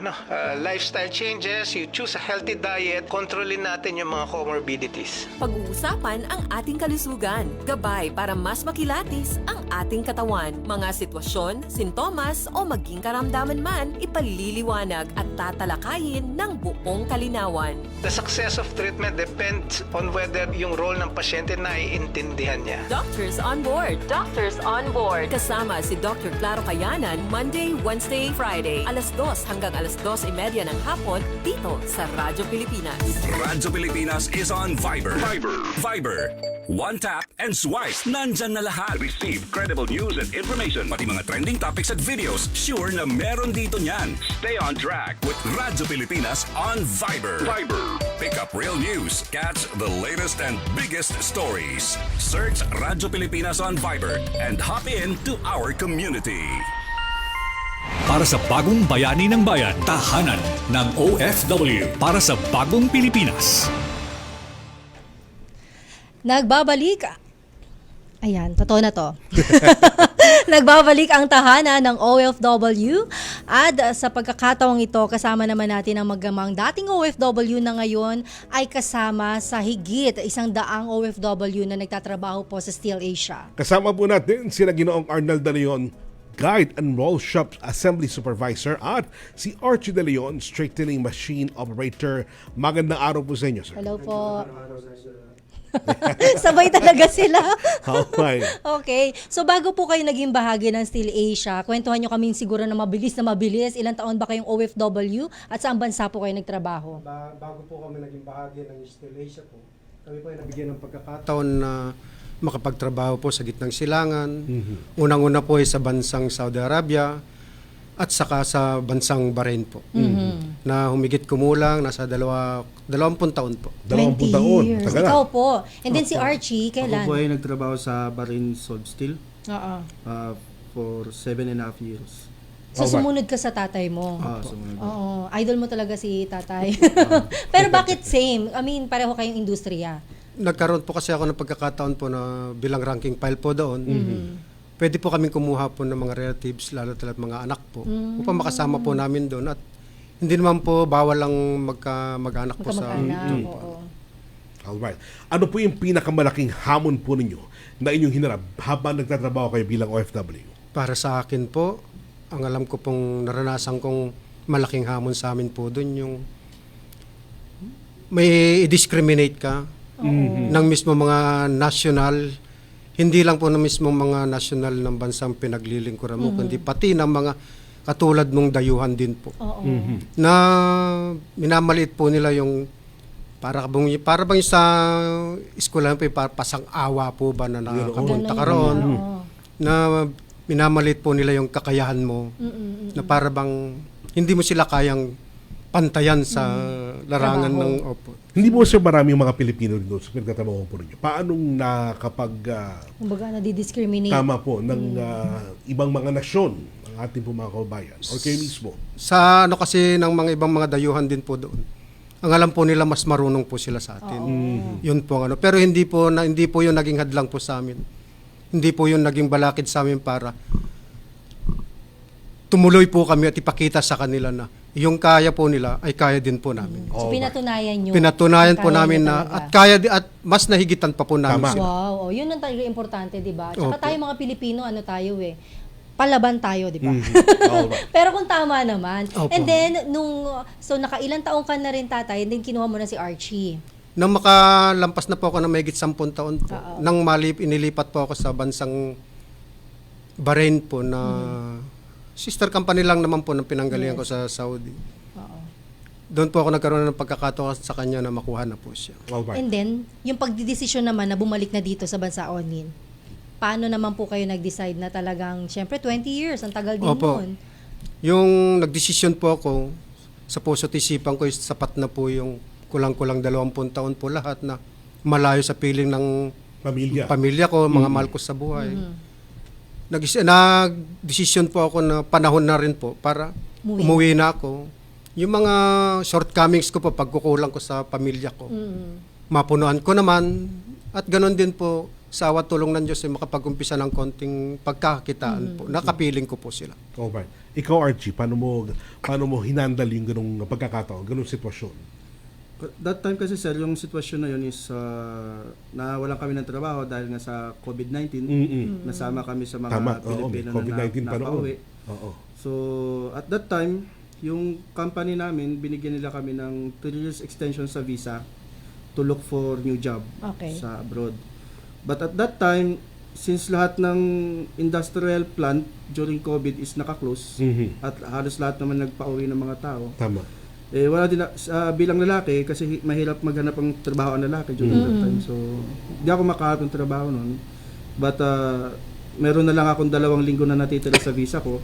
Lifestyle changes, you choose a healthy diet, kontrolin natin yung mga comorbidities. Pag-uusapan ang ating kalusugan. Gabay para mas makilatis ang ating katawan. Mga sitwasyon, sintomas o maging karamdaman man, ipaliliwanag at tatalakayin ng buong kalinawan. The success of treatment depends on whether yung role ng pasyente na iintindihan niya. Doctors on Board. Doctors on Board. Kasama si Dr. Claro Kayanan, Monday, Wednesday, Friday, alas 2 hanggang alas 2:30 ng hapon, dito sa Radyo Pilipinas. Radyo Pilipinas is on Viber. Viber. One tap and swipe. Nandyan na lahat. Receive credible news and information. Pati mga trending topics at videos. Sure na meron dito niyan. Stay on track with Radyo Pilipinas on Viber. Pick up real news. Catch the latest and biggest stories. Search Radyo Pilipinas on Viber and hop in to our community. Para sa bagong bayani ng bayan, tahanan ng OFW. Para sa bagong Pilipinas. Nagbabalik. Ayan, totoo na to. Nagbabalik ang tahanan ng OFW at sa pagkakataong ito, kasama naman natin ang magamang dating OFW na ngayon ay kasama sa higit 100 OFW na nagtatrabaho po sa Steel Asia. Kasama po natin sina Ginoong Arnel De Leon, Guide and Roll Shop Assembly Supervisor, at si Archie De Leon, Straightening Machine Operator. Magandang araw po sa inyo, sir. Hello po. Sabay talaga sila. Okay. Okay. So bago po kayo naging bahagi ng Steel Asia, kwentuhan nyo kaming siguro na mabilis. Ilang taon ba kayong OFW at saan bansa po kayo nagtrabaho? Bago po kami naging bahagi ng Steel Asia po, kami po ay nabigyan ng pagkakataon na makapagtrabaho po sa gitnang silangan. Unang-una po ay sa bansang Saudi Arabia at saka sa bansang Bahrain po. Na humigit kumulang, nasa 20 taon po. 20 years. Ikaw po. And then si Archie, kailan? Ako po ay nagtrabaho sa Bahrain Salt Steel Oo. for 7.5 years. So sumunod ka sa tatay mo? Sumunod. Oo. Idol mo talaga si tatay. Pero bakit same? I mean, pareho kayong industriya. Nagkaroon po kasi ako ng pagkakataon po na bilang ranking file po doon. Pwede po kaming kumuha po ng mga relatives, lalo tala't mga anak po, upang makasama po namin doon. At hindi naman po bawal lang mag-anak po sa... Alright. Ano po yung pinakamalaking hamon po ninyo na inyong hinarap habang nagtatrabaho kayo bilang OFW? Para sa akin po, ang alam ko pong naranasan kong malaking hamon sa amin po doon, yung may i-discriminate ka ng mismo mga national, hindi lang po ng mismo mga national ng bansang pinaglilingkuran mo, kundi pati ng mga katulad mong dayuhan din po. Na minamaliit po nila yung para bang sa eskwelahan po, pasang-awa po ba na nakapunta ka roon, na minamaliit po nila yung kakayahan mo, na para bang hindi mo sila kayang pantayan sa larangan ng opo. Hindi mo siya maraming mga Pilipino doon sa pinagtatrabaho po ninyo. Paano kumbaga nadidiscriminate? Tama po, ng ibang mga nasyon, ang ating po mga kaubayan, o kayo mismo? Sa kasi ng mga ibang mga dayuhan din po doon. Ang alam po nila, mas marunong po sila sa atin. Yun po ang ano. Pero hindi po yun naging hadlang po sa amin. Hindi po yun naging balakid sa amin para tumuloy po kami at ipakita sa kanila na yung kaya po nila ay kaya din po namin. So pinatunayan nyo. Pinatunayan po namin na at kaya at mas nahigitan pa po namin sila. Wow, yun ang talaga importante, 'di ba? Tsaka tayo mga Pilipino, tayo palaban tayo, 'di ba? Pero kung tama naman. And then so nakailang taong ka na rin tatay, and then kinuha mo na si Archie. Nang makalampas na po ako ng mahigit 10 taon po, nang inilipat po ako sa bansang Bahrain po na sister company lang naman po ng pinanggalingan ko sa Saudi. Doon po ako nagkaroon ng pagkakataon sa kanya na makuha na po siya. And then, yung pagdidesisyon naman na bumalik na dito sa bansa Onin, paano naman po kayo nag-decide na talagang, syempre 20 years, ang tagal din nun. Yung nagdesisyon po ako, sa puso't isipan ko, sapat na po yung kulang-kulang 20 taon po lahat na malayo sa piling ng pamilya ko, mga mahal ko sa buhay. Nag-decision po ako na panahon na rin po para umuwi na ako. Yung mga shortcomings ko po, pagkukulang ko sa pamilya ko, mapunuan ko naman. At ganoon din po, sa awat tulong ng Diyos, makapag-umpisa ng konting pagkakakitaan po. Nakapiling ko po sila. Alright. Ikaw, Archie, paano mo hinandal yung ganung pagkakataon, ganung sitwasyon? That time kasi sir, yung sitwasyon na yun is nawalan kami ng trabaho dahil nga sa COVID-19. Nasama kami sa mga Pilipino na nakauwi. So at that time, yung company namin, binigyan nila kami ng 3 years extension sa visa to look for new job Okay. sa abroad. But at that time, since lahat ng industrial plant during COVID is naka-close at halos lahat naman nagpa-uwi ng mga tao. Tama. Wala din bilang lalaki kasi mahirap maghanap ng trabaho ang lalaki during that time. So, hindi ako makahanap ng trabaho noon. But meron na lang akong 2 linggo na natitira sa visa ko.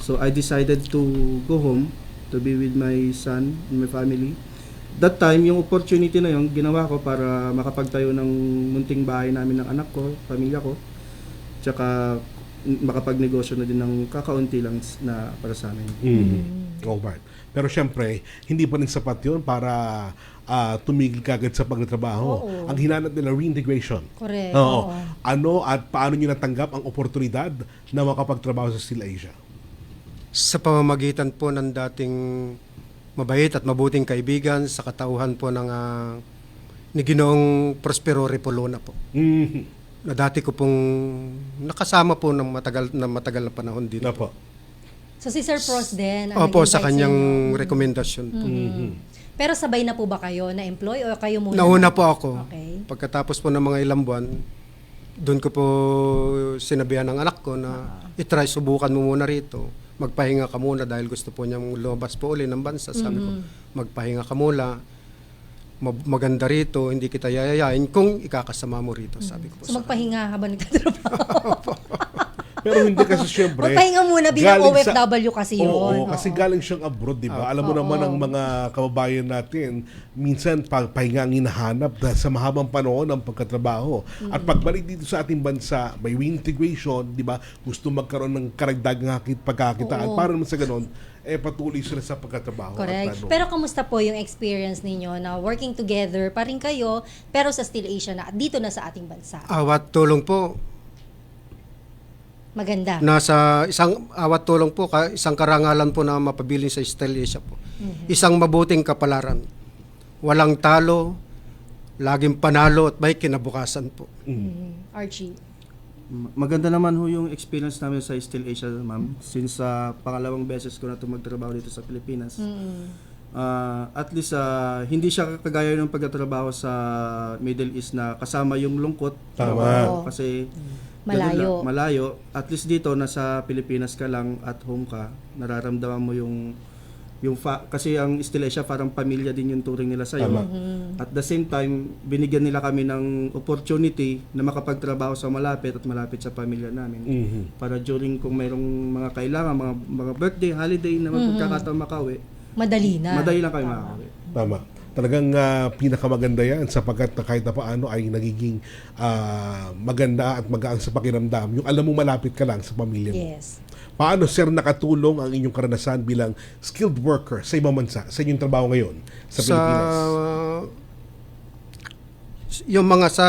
So, I decided to go home to be with my son and my family. That time, yung opportunity na yun, ginawa ko para makapagtayo ng munting bahay namin ng anak ko, pamilya ko. Tsaka makapagnegosyo na din ng kakaunti lang na para sa amin. Alright. Pero syempre, hindi pa rin sapat yun para tumigil kagad sa pagtatrabaho. Oo. Ang hinanap nila reintegration. Correct. Oo. Oo. Ano at paano nyo natanggap ang oportunidad na makapagtrabaho sa Steel Asia? Sa pamamagitan po ng dating mabait at mabuting kaibigan sa katauhan po ng ni Ginoong Prospero Repolona po. Na dati ko pong nakasama po ng matagal na panahon dito. Po. So si Sir Pros din. Opo, sa kanyang rekomendasyon po. Pero sabay na po ba kayo na employ o kayo muna? Nauna po ako. Okay. Pagkatapos po ng mga ilang buwan, doon ko po sinabihan ng anak ko na itry, subukan mo muna rito. Magpahinga ka muna dahil gusto po niyang lumabas po uli ng bansa. Sabi ko, magpahinga ka muna. Maganda rito, hindi kita yayayain kung ikakasama mo rito, sabi ko po. So magpahinga habang nagtatrabaho. Pero hindi kasi syempre. Magpahinga muna bilang galing OFW kasi yun. Oo, kasi galing siyang abroad, di ba? Alam mo naman ang mga kababayan natin, minsan pahinga ang hinahanap sa mahabang panahon ng pagkatrabaho. At pagbalik dito sa ating bansa, may reintegration, di ba? Gusto magkaroon ng karagdagang pagkakitaan. Para naman sa ganun, patuloy sila sa pagkatrabaho. Correct. Pero kamusta po yung experience ninyo na working together pa rin kayo, pero sa Steel Asia na, dito na sa ating bansa? Awat tulong po. Maganda. Nasa awat tulong po, isang karangalan po na mapabiling sa Steel Asia po. Isang mabuting kapalaran. Walang talo, laging panalo at may kinabukasan po. Archie. Maganda naman ho yung experience namin sa Steel Asia, ma'am. Since pangalawang beses ko na ito magtrabaho dito sa Pilipinas. At least hindi siya kagaya ng pagtatrabaho sa Middle East na kasama yung lungkot. Tama. Kasi malayo. At least dito nasa Pilipinas ka lang, at home ka, nararamdaman mo yung kasi ang Steel Asia parang pamilya din yung turing nila sa iyo. At the same time, binigyan nila kami ng opportunity na makapagtrabaho sa malapit sa pamilya namin. Para during kung mayroong mga kailangan, mga birthday, holiday na magkakataon makauwi. Madali lang kayo makauwi. Tama. Talagang pinakamaganda yan sapagkat kahit na paano ay nagiging maganda at magaan sa pakiramdam. Yung alam mo malapit ka lang sa pamilya mo. Yes. Paano, sir, nakatulong ang inyong karanasan bilang skilled worker sa ibang bansa, sa inyong trabaho ngayon sa Pilipinas? Yung sa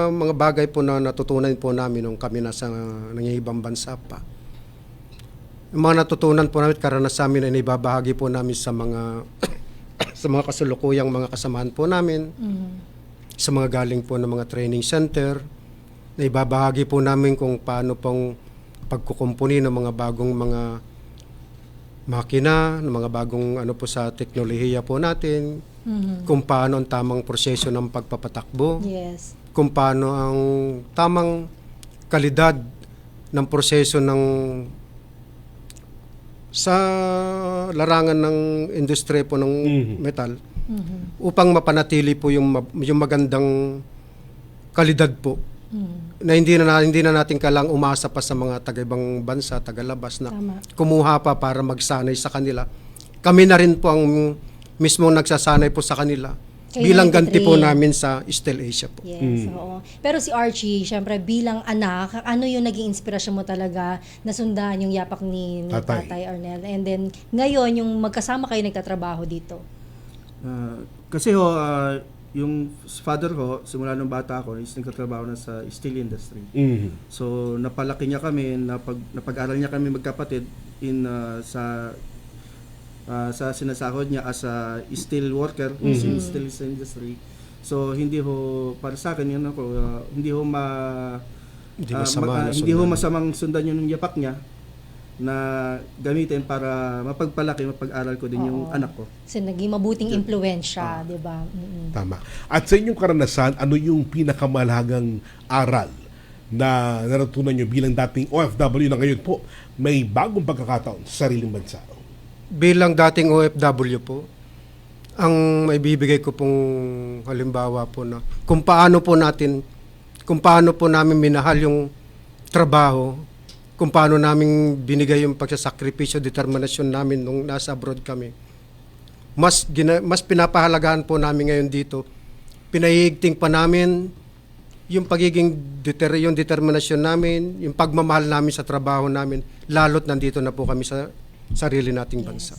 mga bagay po na natutunan po namin nung kami nasa nangihibang bansa pa. Yung mga natutunan po namin, karanasan namin ay ibabahagi po namin sa mga sa mga kasulukuyang mga kasamahan po namin, sa mga galing po ng mga training center, na ibabahagi po namin kung paano pong pagkukumpuni ng mga bagong mga makina, ng mga bagong po sa teknolohiya po natin, kung paano ang tamang proseso ng pagpapatakbo, kung paano ang tamang kalidad ng proseso sa larangan ng industriya po ng metal upang mapanatili po yung magandang kalidad po na hindi na natin kailangang umasa pa sa mga taga-ibang bansa, tagalabas na kumuha pa para magsanay sa kanila. Kami na rin po ang mismo nagsasanay po sa kanila. Bilang ganti po namin sa Steel Asia po. Yes, oo. Pero si Archie, syempre bilang anak, ano yung naging inspirasyon mo talaga na sundan yung yapak ni Tatay Arnel? And then ngayon, yung magkasama kayo nagtatrabaho dito? Kasi yung father ko, simula nung bata ako, is nagtatrabaho na sa steel industry. So napalaki niya kami, napag-aral niya kami magkapatid sa sinasahod niya as a steel worker in steel industry. So hindi ho para sa akin yun ako hindi ho masamang sundan yung yapak niya. na gamitin para mapagpalaki, mapag-aral ko din yung anak ko. Kasi naging mabuting impluensya, di ba? Tama. At sa inyong karanasan, ano yung pinakamalagang aral na natutunan nyo bilang dating OFW na ngayon po may bagong pagkakataon sa sariling bansa? Bilang dating OFW po, ang maibibigay ko pong halimbawa po na kung paano po namin minahal yung trabaho, kung paano namin binigay yung pagsasakripisyo, determinasyon namin nung nasa abroad kami. Mas pinapahalagahan po namin ngayon dito. Pinahihigting pa namin yung pagiging yung determinasyon namin, yung pagmamahal namin sa trabaho namin, lalo't nandito na po kami sa sarili nating bansa.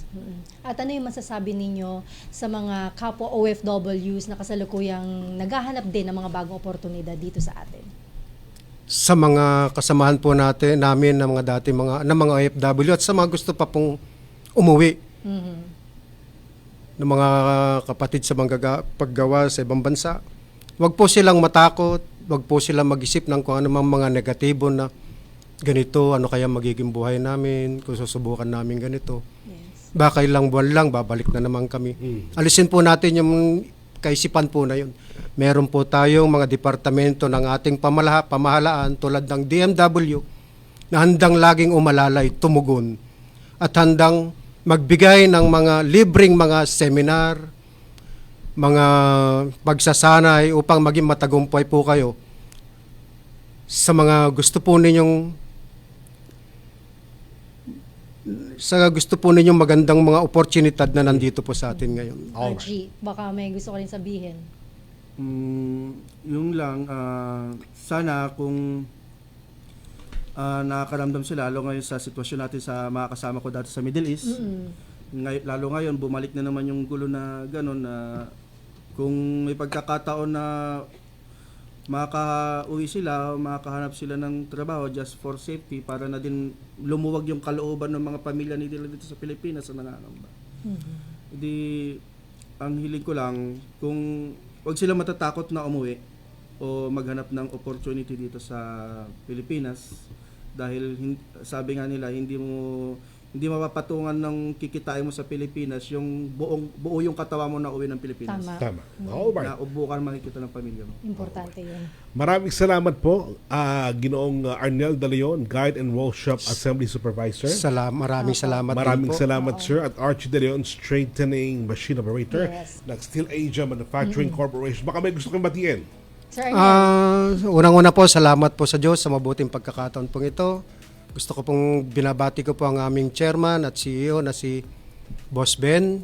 At ano yung masasabi ninyo sa mga kapwa OFWs na kasalukuyang naghahanap din ng mga bagong oportunidad dito sa atin? Sa mga kasamahan po namin ng mga dati mga OFW at sa mga gusto pa pong umuwi ng mga kapatid sa mga paggawa sa ibang bansa, wag po silang matakot, wag po silang mag-isip ng kung anumang mga negatibo na ganito, ano kaya magiging buhay namin kung susubukan namin ganito. Baka ilang buwan lang, babalik na naman kami. Alisin po natin yung kaisipan po na yun. Meron po tayong mga departamento ng ating pamahalaan tulad ng DMW na handang laging umalalay, tumugon at handang magbigay ng mga libreng mga seminar, mga pagsasanay upang maging matagumpay po kayo sa mga gusto po ninyong magandang mga oportunidad na nandito po sa atin ngayon. Archie, baka may gusto ko rin sabihin. Yung lang, sana kung nakakaramdam sila, lalo ngayon sa sitwasyon natin sa mga kasama ko dati sa Middle East, lalo ngayon, bumalik na naman yung gulo na gano'n na kung may pagkakataon na makaka-uwi sila, makakahanap sila ng trabaho just for safety para na din lumuwag yung kalooban ng mga pamilya nila dito sa Pilipinas na nangangamba. Hindi, ang hiling ko lang, kung wag sila matatakot na umuwi o maghanap ng opportunity dito sa Pilipinas dahil sabi nga nila hindi mapapatungan ng kikitain mo sa Pilipinas yung buo yung katawan mo na uwi ng Pilipinas. Tama. Alright. Na ubukan makikita ng pamilya mo. Importante yun. Maraming salamat po, Ginoong Arnel De Leon, Guide and Workshop Assembly Supervisor. Maraming salamat Maraming din po. salamat, sir. At Archie De Leon, Straightening Machine Operator ng Steel Asia Manufacturing Corporation. Baka may gusto kong batiin. Unang-una po, salamat po sa Diyos sa mabuting pagkakataon pong ito. Gusto ko pong binabati ko po ang aming chairman at CEO na si Boss Ben.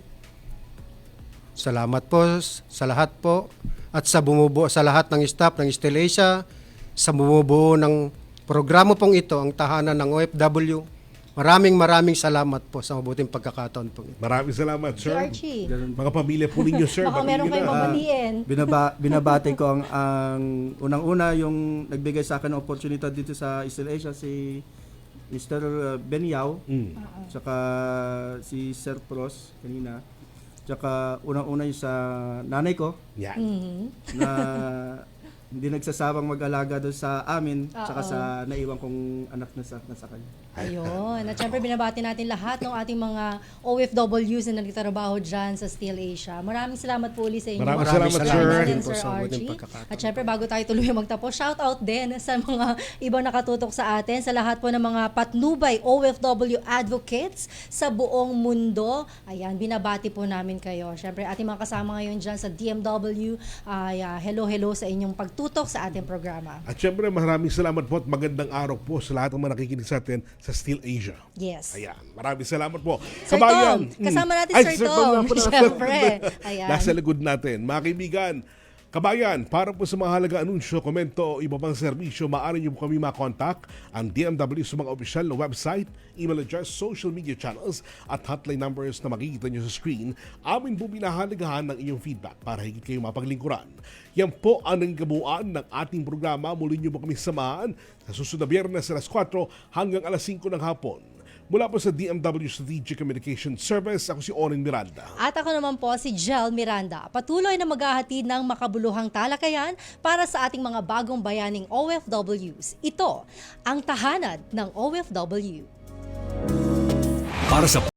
Salamat po sa lahat po at sa bumubuo sa lahat ng staff ng Steel Asia, sa bumubuo ng programa pong ito, ang tahanan ng OFW. Maraming salamat po sa mabuting pagkakataon po. Maraming salamat, sir. Archie. Mga pamilya po ninyo, sir. Baka meron kayong babatiin. Binabati ko ang unang-una yung nagbigay sa akin ng oportunidad dito sa Steel Asia, si Mr. Ben Yao, tsaka si Sir Pros kanina, tsaka unang-una yung sa nanay ko, na hindi nagsasabang mag-alaga doon sa amin, tsaka sa naiwan kong anak na sa kanya. Ayun. At syempre binabati natin lahat ng ating mga OFWs na nagtatrabaho dyan sa Steel Asia. Maraming salamat po ulit sa inyo. Maraming salamat, Sir Archie. At syempre bago tayo tuloy magtapos, shout out din sa mga ibang nakatutok sa atin, sa lahat po ng mga patnubay OFW advocates sa buong mundo. Ayan, binabati po namin kayo. Syempre ating mga kasama ngayon dyan sa DMW, hello sa inyong pagtutok sa ating programa. At syempre maraming salamat po at magandang araw po sa lahat ng mga nakikinig sa atin sa Steel Asia. Yes. Ayan, maraming salamat po. Sir Tom, kasama natin Sir Tom. Siyempre. Ayan. Nasa likod natin. Mga kaibigan, kabayan, para po sa mga halaga anunsyo, komento o iba pang serbisyo, maaari niyo po kami makontak ang DMW sa mga opisyal na website, email address, social media channels at hotline numbers na makikita niyo sa screen. Amin po binahalagahan ng inyong feedback para higit kayo mapaglingkuran. Yan po ang nanggabuan ng ating programa. Muli niyo po kami samahan sa susunod na Biyernes alas 4 hanggang alas 5 ng hapon. Mula po sa DMW Strategic Communication Service, ako si Oren Miranda. At ako naman po si Jel Miranda. Patuloy na maghahatid ng makabuluhang talakayan para sa ating mga bagong bayaning OFWs. Ito ang tahanad ng OFW. Para sa